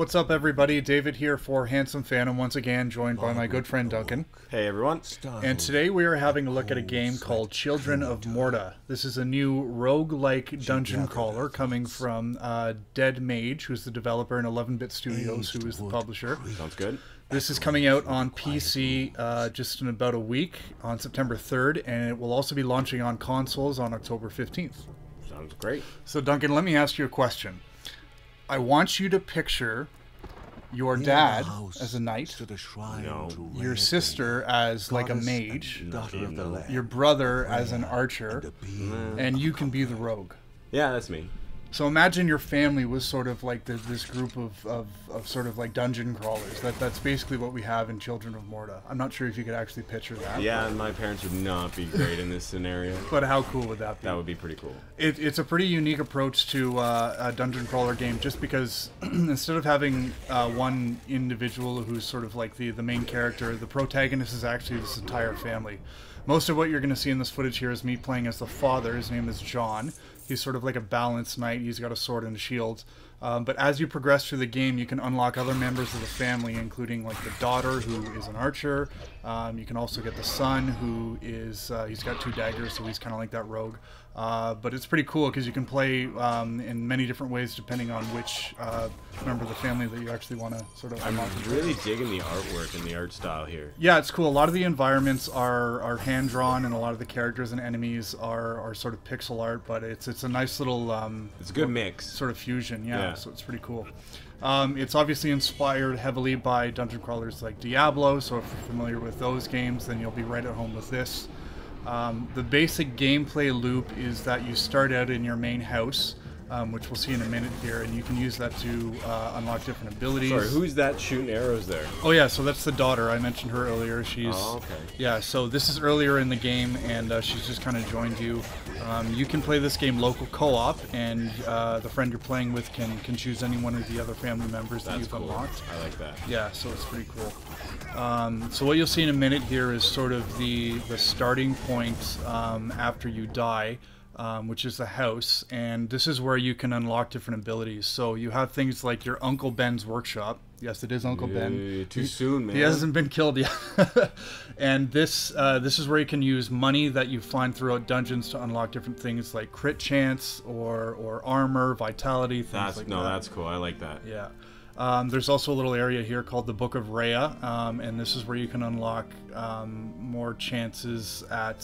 What's up, everybody? David here for Handsome Phantom, once again joined by my good friend Duncan. Hey everyone. And today we are having a look at a game called Children of Morta. This is a new roguelike dungeon crawler coming from Dead Mage, who's the developer, and 11-Bit Studios, who is the publisher. Sounds good. This is coming out on PC just in about a week, on September 3rd, and it will also be launching on consoles on October 15th. Sounds great. So Duncan, let me ask you a question. I want you to picture your dad as a knight, your sister as like a mage, your brother as an archer, and you can be the rogue. Yeah, that's me. So imagine your family was sort of like this group of sort of like dungeon crawlers. That's basically what we have in Children of Morta. I'm not sure if you could actually picture that. Yeah, and my parents would not be great in this scenario. But how cool would that be? That would be pretty cool. It's a pretty unique approach to a dungeon crawler game, just because instead of having one individual who's sort of like the main character, the protagonist is actually this entire family. Most of what you're going to see in this footage here is me playing as the father. His name is John. He's sort of like a balanced knight. He's got a sword and a shield. But as you progress through the game, you can unlock other members of the family, including like the daughter, who is an archer. You can also get the son, who is, he's got 2 daggers, so he's kind of like that rogue. But it's pretty cool because you can play in many different ways depending on which member of the family that you actually want to sort of unlock. I'm really digging the artwork and the art style here. Yeah, it's cool. A lot of the environments are hand-drawn, and a lot of the characters and enemies are sort of pixel art, but it's a nice little... it's a good mix. Sort of fusion, yeah, so it's pretty cool. It's obviously inspired heavily by dungeon crawlers like Diablo, so if you're familiar with those games, then you'll be right at home with this. The basic gameplay loop is that you start out in your main house, which we'll see in a minute here, and you can use that to unlock different abilities. Sorry, who's that shooting arrows there? Oh yeah, so that's the daughter. I mentioned her earlier. She's yeah. So this is earlier in the game, and she's just kind of joined you. You can play this game local co-op, and the friend you're playing with can choose any one of the other family members that you've unlocked. I like that. Yeah, so it's pretty cool. So what you'll see in a minute here is sort of the starting point after you die. Which is the house, and this is where you can unlock different abilities. So you have things like your Uncle Ben's workshop. Yes, it is Uncle Ben. Too soon, man. He hasn't been killed yet. And this is where you can use money that you find throughout dungeons to unlock different things like crit chance or armor, vitality, things like that. No, that's cool. I like that. Yeah. There's also a little area here called the Book of Rhea, and this is where you can unlock more chances at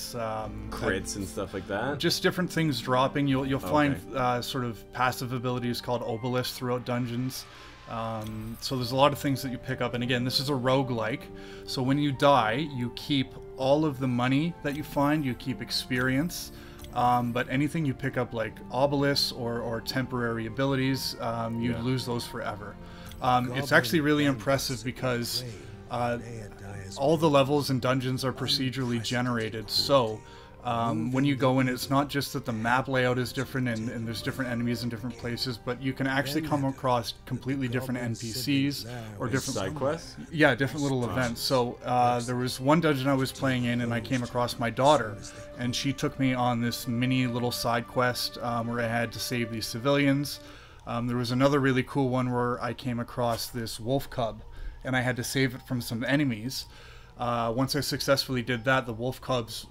crits and stuff like that. Just different things dropping. You'll find sort of passive abilities called obelisks throughout dungeons. So there's a lot of things that you pick up, and again, this is a roguelike. So when you die, you keep all of the money that you find. You keep experience. But anything you pick up like obelisks or temporary abilities, you lose those forever. It's actually really impressive because all the levels and dungeons are procedurally generated. So when you go in, it's not just that the map layout is different and there's different enemies in different places, but you can actually come across completely different NPCs or different side quests. Yeah, different little events. So there was one dungeon I was playing in, and I came across my daughter, and she took me on this mini little side quest where I had to save these civilians. There was another really cool one where I came across this wolf cub, and I had to save it from some enemies. Once I successfully did that, the wolf cubs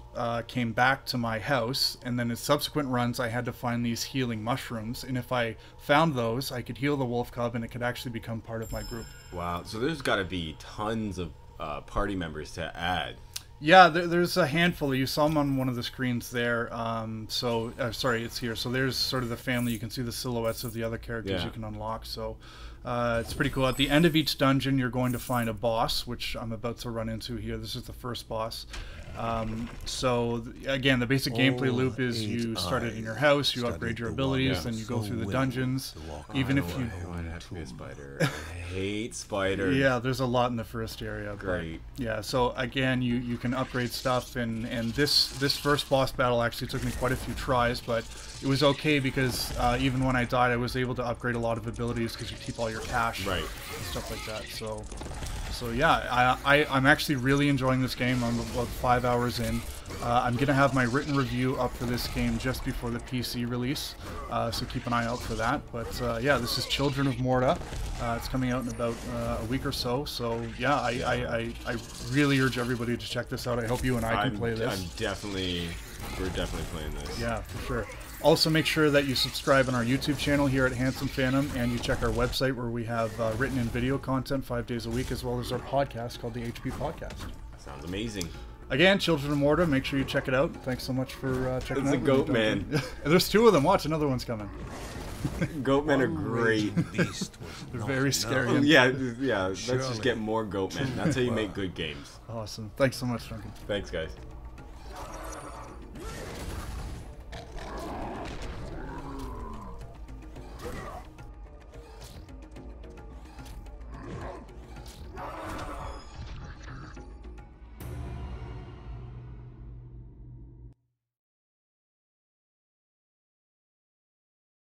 came back to my house, and then in subsequent runs I had to find these healing mushrooms, and if I found those, I could heal the wolf cub, and it could actually become part of my group. Wow, so there's got to be tons of party members to add. Yeah, there's a handful. You saw them on one of the screens there. Sorry, it's here. So there's sort of the family. You can see the silhouettes of the other characters you can unlock. So it's pretty cool. At the end of each dungeon, you're going to find a boss, which I'm about to run into here. This is the first boss. Again, the basic gameplay loop is you start it in your house, you upgrade your abilities, then you go through the dungeons. Even if you... Why did it have to be a spider? I hate spiders. Yeah, there's a lot in the first area. Great. But, yeah, so again, you can upgrade stuff, and this first boss battle actually took me quite a few tries, but it was okay because even when I died, I was able to upgrade a lot of abilities because you keep all your cash and stuff like that. So So yeah, I'm actually really enjoying this game. I'm about 5 hours in. I'm going to have my written review up for this game just before the PC release, so keep an eye out for that. But yeah, this is Children of Morta. It's coming out in about a week or so. So yeah, I really urge everybody to check this out. I hope you and I can play this. We're definitely playing this. Yeah, for sure. Also, make sure that you subscribe on our YouTube channel here at Handsome Phantom, and you check our website where we have written and video content 5 days a week, as well as our podcast called the HP Podcast. Sounds amazing. Again, Children of Morta, make sure you check it out. Thanks so much for checking It's out. a goat man. There's 2 of them. Watch, another one's coming. Goat men are great. They're very scary. Oh, yeah. Let's just get more goat men. That's how you make good games. Awesome. Thanks so much, Duncan. Thanks, guys.